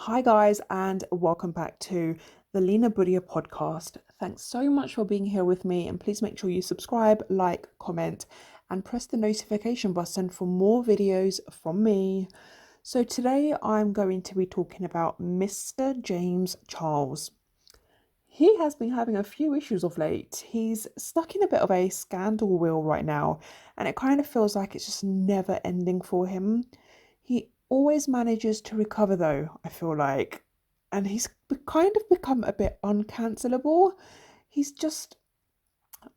Hi, guys, and welcome back to the Lina Bhudia podcast. Thanks so much for being here with me, and please make sure you subscribe, like, comment, and press the notification button for more videos from me. So, today I'm going to be talking about Mr. James Charles. He has been having a few issues of late. He's stuck in a bit of a scandal wheel right now, and it kind of feels like it's just never ending for him. He always manages to recover, though, I feel like, and he's kind of become a bit uncancelable. He's just,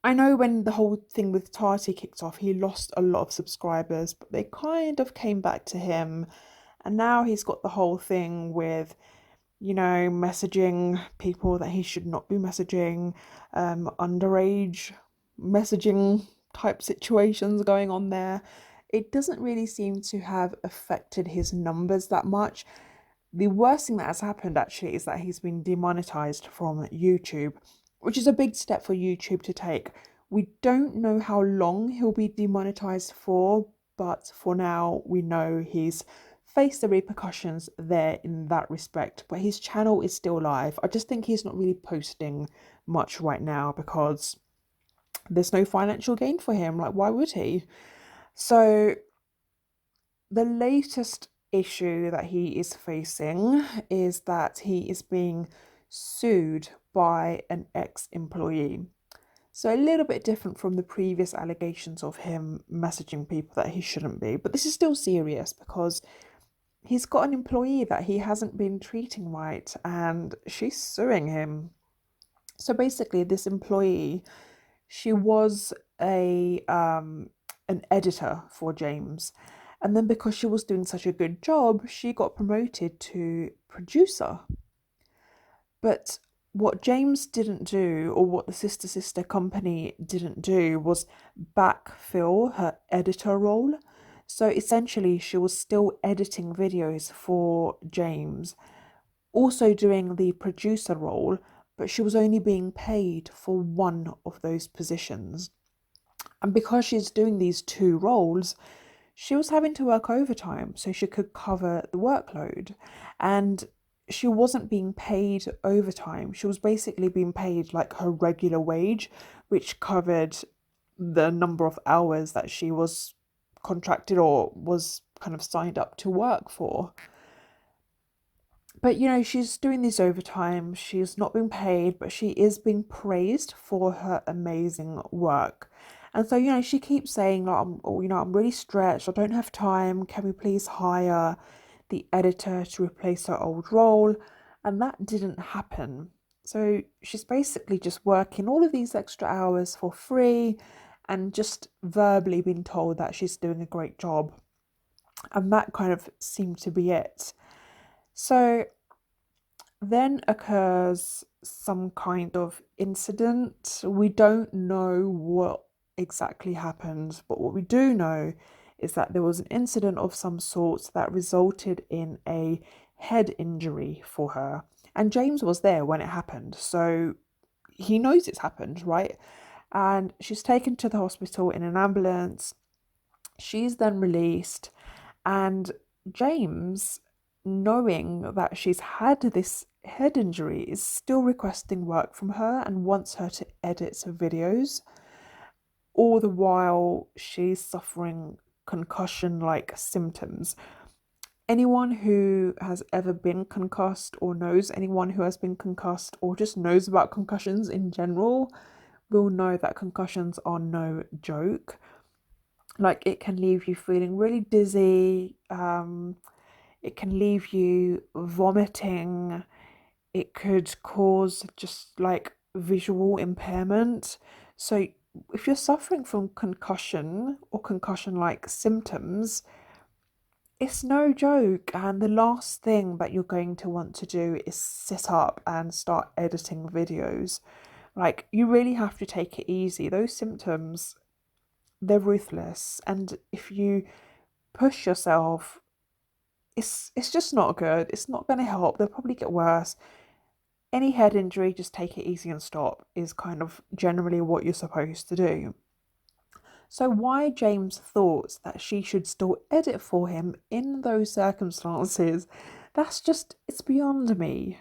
I know when the whole thing with Tati kicked off, he lost a lot of subscribers, but they kind of came back to him, and now he's got the whole thing with messaging people that he should not be messaging, underage messaging type situations going on there. It doesn't really seem to have affected his numbers that much. The worst thing that has happened actually is that he's been demonetized from YouTube, which is a big step for YouTube to take. We don't know how long he'll be demonetized for, but for now, we know he's faced the repercussions there in that respect. But his channel is still live. I just think he's not really posting much right now because there's no financial gain for him. Like, why would he? So, the latest issue that he is facing is that he is being sued by an ex-employee. So a little bit different from the previous allegations of him messaging people that he shouldn't be. But this is still serious because he's got an employee that he hasn't been treating right and she's suing him. So basically this employee, she was a an editor for James. And then because she was doing such a good job, she got promoted to producer. But what James didn't do, or what the sister company didn't do, was backfill her editor role. So essentially, she was still editing videos for James, also doing the producer role, but she was only being paid for one of those positions. And because she's doing these two roles, she was having to work overtime so she could cover the workload. And she wasn't being paid overtime. She was basically being paid like her regular wage, which covered the number of hours that she was contracted or was kind of signed up to work for. But she's doing this overtime. She's not being paid, but she is being praised for her amazing work. And so, she keeps saying, like, I'm really stretched. I don't have time. Can we please hire the editor to replace her old role? And that didn't happen. So she's basically just working all of these extra hours for free and just verbally being told that she's doing a great job. And that kind of seemed to be it. So then occurs some kind of incident. We don't know what exactly happened, but what we do know is that there was an incident of some sort that resulted in a head injury for her. And James was there when it happened, so he knows it's happened, right? And she's taken to the hospital in an ambulance. She's then released, and James, knowing that she's had this head injury, is still requesting work from her and wants her to edit some videos. All the while, she's suffering concussion like symptoms. Anyone who has ever been concussed or knows anyone who has been concussed or just knows about concussions in general will know that concussions are no joke. Like, it can leave you feeling really dizzy, it can leave you vomiting, it could cause just like visual impairment. So if you're suffering from concussion or concussion like symptoms, it's no joke. And the last thing that you're going to want to do is sit up and start editing videos. Like, you really have to take it easy. Those symptoms, they're ruthless. And if you push yourself, it's just not good. It's not going to help. They'll probably get worse. Any head injury, just take it easy and stop, is kind of generally what you're supposed to do. So why James thought that she should still edit for him in those circumstances, It's beyond me.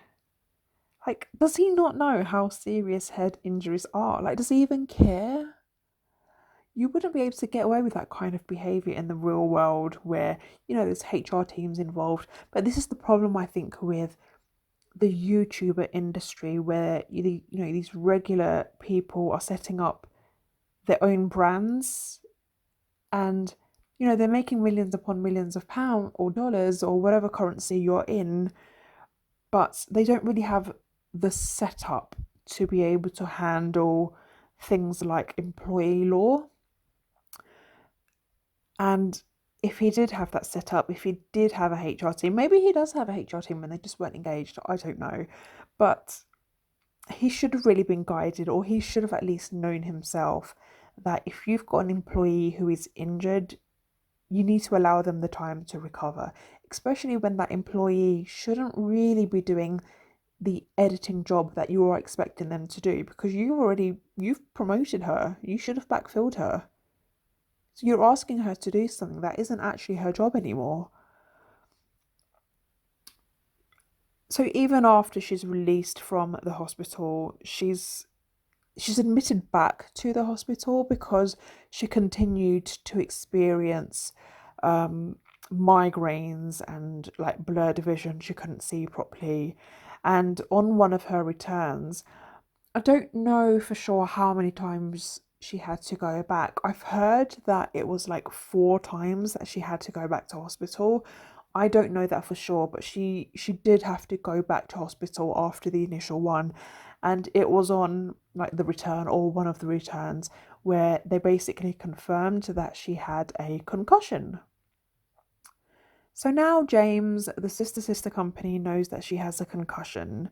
Like, does he not know how serious head injuries are? Like, does he even care? You wouldn't be able to get away with that kind of behavior in the real world where, there's HR teams involved. But this is the problem, I think, with the YouTuber industry where, these regular people are setting up their own brands and, they're making millions upon millions of pounds or dollars or whatever currency you're in, but they don't really have the setup to be able to handle things like employee law. And if he did have that set up, if he did have a HR team, maybe he does have a HR team and they just weren't engaged, I don't know. But he should have really been guided, or he should have at least known himself that if you've got an employee who is injured, you need to allow them the time to recover, especially when that employee shouldn't really be doing the editing job that you are expecting them to do, because you've promoted her. You should have backfilled her. So you're asking her to do something that isn't actually her job anymore. So even after she's released from the hospital, she's admitted back to the hospital because she continued to experience migraines and like blurred vision. She couldn't see properly. And on one of her returns, I don't know for sure how many times she had to go back. I've heard that it was like 4 times that she had to go back to hospital. I don't know that for sure, but she did have to go back to hospital after the initial one, and it was on like the return or one of the returns where they basically confirmed that she had a concussion. So now James, the sister company, knows that she has a concussion.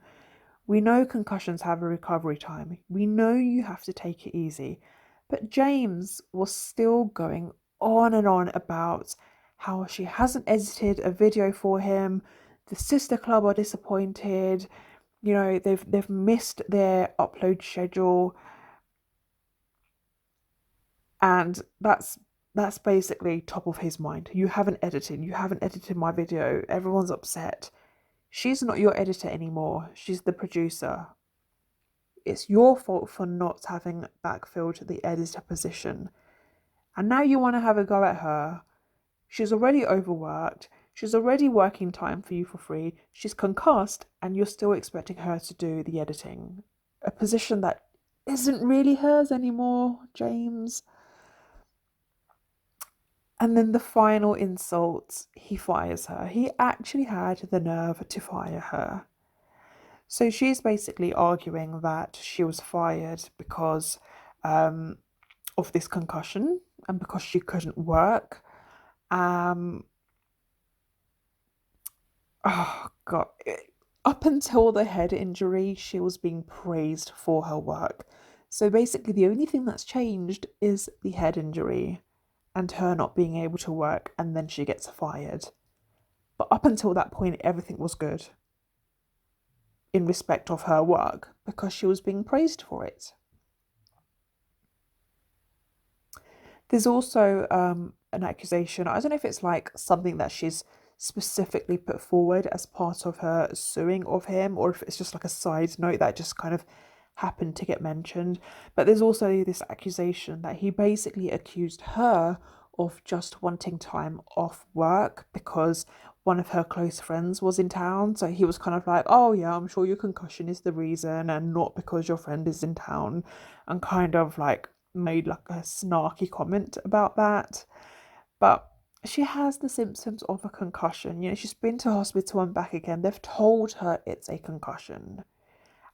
We know concussions have a recovery time. We know you have to take it easy. But James was still going on and on about how she hasn't edited a video for him. The sister club are disappointed. They've missed their upload schedule. And that's basically top of his mind. You haven't edited my video. Everyone's upset. She's not your editor anymore. She's the producer. It's your fault for not having backfilled the editor position. And now you want to have a go at her. She's already overworked. She's already working time for you for free. She's concussed, and you're still expecting her to do the editing. A position that isn't really hers anymore, James. And then the final insult, he fires her. He actually had the nerve to fire her. So she's basically arguing that she was fired because of this concussion and because she couldn't work. Oh God. Up until the head injury, she was being praised for her work. So basically, the only thing that's changed is the head injury and her not being able to work, and then she gets fired. But up until that point, everything was good in respect of her work because she was being praised for it. There's also an accusation. I don't know if it's like something that she's specifically put forward as part of her suing of him, or if it's just like a side note that just kind of happened to get mentioned. But there's also this accusation that he basically accused her of just wanting time off work because one of her close friends was in town. So he was kind of like, oh yeah, I'm sure your concussion is the reason and not because your friend is in town, and kind of like made like a snarky comment about that. But she has the symptoms of a concussion. She's been to hospital and back again. They've told her it's a concussion.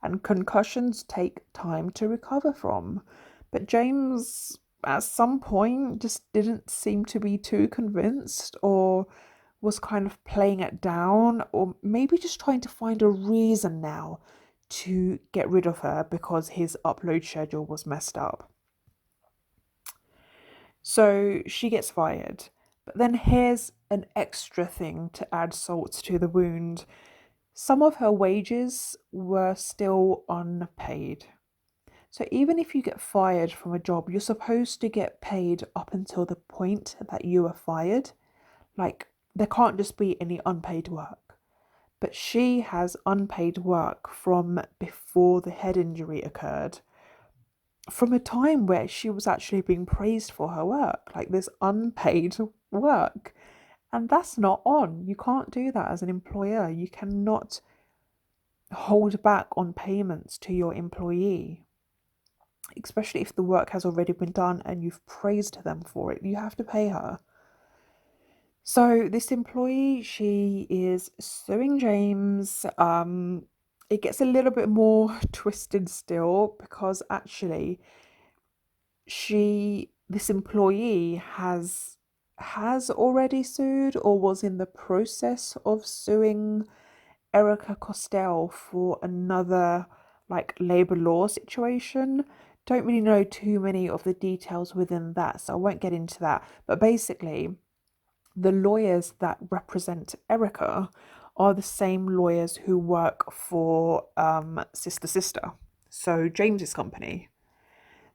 And concussions take time to recover from. But James, at some point, just didn't seem to be too convinced, or was kind of playing it down, or maybe just trying to find a reason now to get rid of her because his upload schedule was messed up. So she gets fired. But then here's an extra thing to add salt to the wound. Some of her wages were still unpaid. So even if you get fired from a job, you're supposed to get paid up until the point that you are fired. Like, there can't just be any unpaid work. but she has unpaid work from before the head injury occurred, from a time where she was actually being praised for her work, like this unpaid work. And that's not on. You can't do that as an employer. You cannot hold back on payments to your employee, especially if the work has already been done and you've praised them for it. You have to pay her. So this employee, she is suing James. It gets a little bit more twisted still, because actually this employee has already sued or was in the process of suing Erica Costell for another like labor law situation. Don't really know too many of the details within that, so I won't get into that. But basically, the lawyers that represent Erica are the same lawyers who work for Sister Sister, so James's company.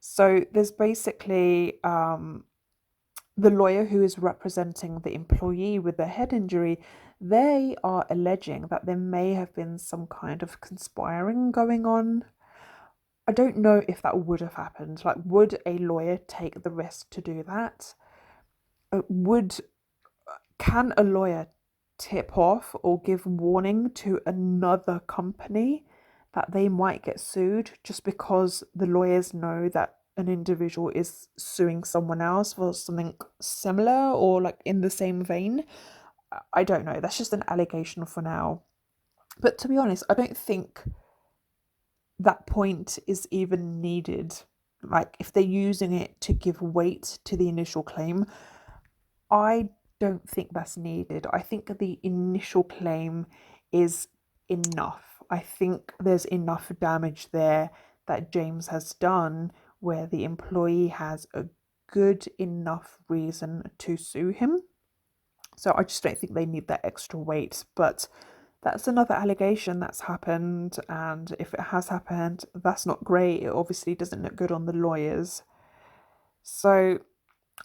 So there's basically the lawyer who is representing the employee with the head injury. They are alleging that there may have been some kind of conspiring going on. I don't know if that would have happened. Like, would a lawyer take the risk to do that? Would Can a lawyer tip off or give warning to another company that they might get sued just because the lawyers know that an individual is suing someone else for something similar or like in the same vein? I don't know. That's just an allegation for now. But to be honest, I don't think that point is even needed. Like, if they're using it to give weight to the initial claim, I don't think that's needed. I think the initial claim is enough. I think there's enough damage there that James has done where the employee has a good enough reason to sue him. So I just don't think they need that extra weight. But that's another allegation that's happened. And if it has happened, that's not great. It obviously doesn't look good on the lawyers. So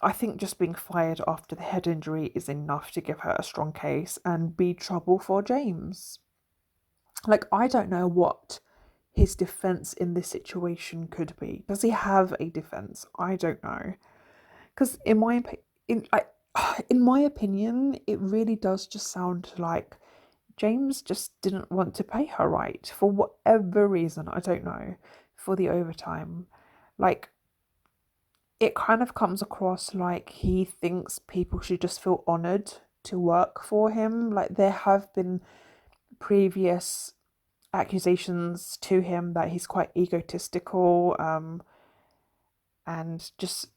I think just being fired after the head injury is enough to give her a strong case and be trouble for James. Like, I don't know what his defense in this situation could be. Does he have a defense? I don't know. Because in my opinion, it really does just sound like James just didn't want to pay her right for whatever reason. I don't know, for the overtime. Like, it kind of comes across like he thinks people should just feel honored to work for him. Like, there have been previous accusations to him that he's quite egotistical, and just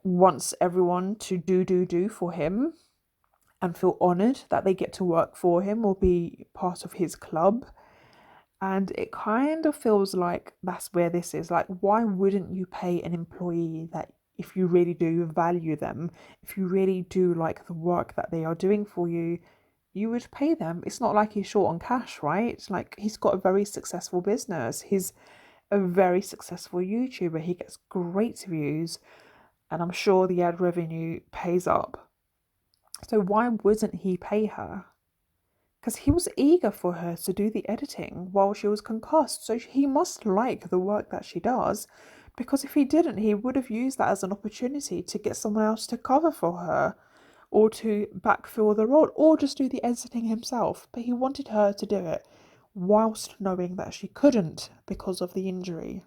wants everyone to do for him and feel honored that they get to work for him or be part of his club. And it kind of feels like that's where this is. Like, why wouldn't you pay an employee that, if you really do value them, if you really do like the work that they are doing for you, you would pay them? It's not like he's short on cash, right? Like, he's got a very successful business. He's a very successful YouTuber. He gets great views, and I'm sure the ad revenue pays up. So why wouldn't he pay her? Because he was eager for her to do the editing while she was concussed. So he must like the work that she does, because if he didn't, he would have used that as an opportunity to get someone else to cover for her or to backfill the role or just do the editing himself. But he wanted her to do it whilst knowing that she couldn't because of the injury.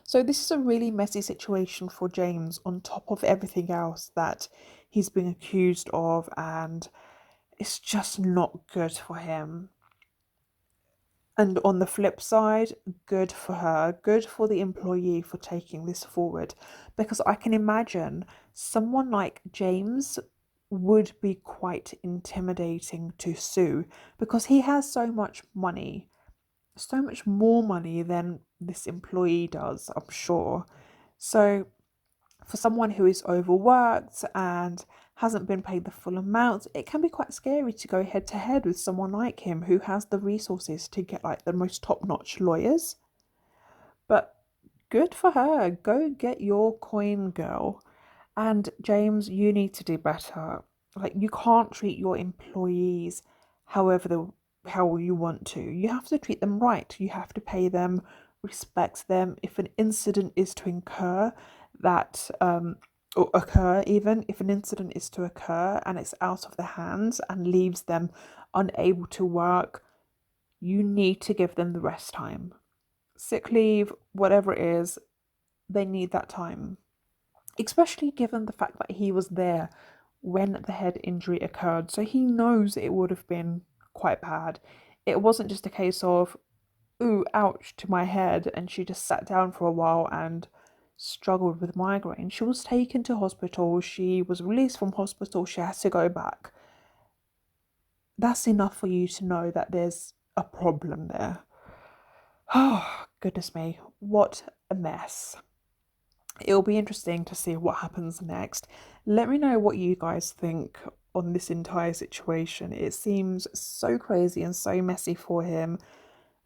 So this is a really messy situation for James on top of everything else that he's been accused of, and it's just not good for him. And on the flip side, good for her, good for the employee for taking this forward. Because I can imagine someone like James would be quite intimidating to sue, because he has so much money, so much more money than this employee does, I'm sure. So for someone who is overworked and hasn't been paid the full amount, it can be quite scary to go head to head with someone like him who has the resources to get like the most top-notch lawyers. But good for her. Go get your coin, girl. And James, you need to do better. Like, you can't treat your employees however how you want to. You have to treat them right. You have to pay them, respect them. If an incident is to incur that or occur, even if an incident is to occur and it's out of their hands and leaves them unable to work, you need to give them the rest time. Sick leave, whatever it is, they need that time, especially given the fact that he was there when the head injury occurred. So he knows it would have been quite bad. It wasn't just a case of, ooh, ouch to my head, and she just sat down for a while and struggled with migraine. She was taken to hospital, she was released from hospital, she has to go back. That's enough for you to know that there's a problem there. Oh, goodness me, what a mess. It'll be interesting to see what happens next. Let me know what you guys think on this entire situation. It seems so crazy and so messy for him.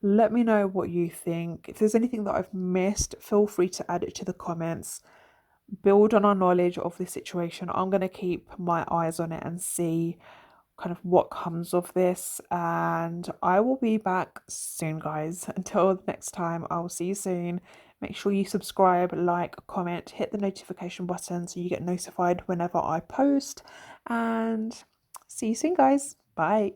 Let me know what you think. If there's anything that I've missed, feel free to add it to the comments. Build on our knowledge of this situation. I'm going to keep my eyes on it and see kind of what comes of this. And I will be back soon, guys. Until next time, I will see you soon. Make sure you subscribe, like, comment, hit the notification button so you get notified whenever I post. And see you soon, guys. Bye.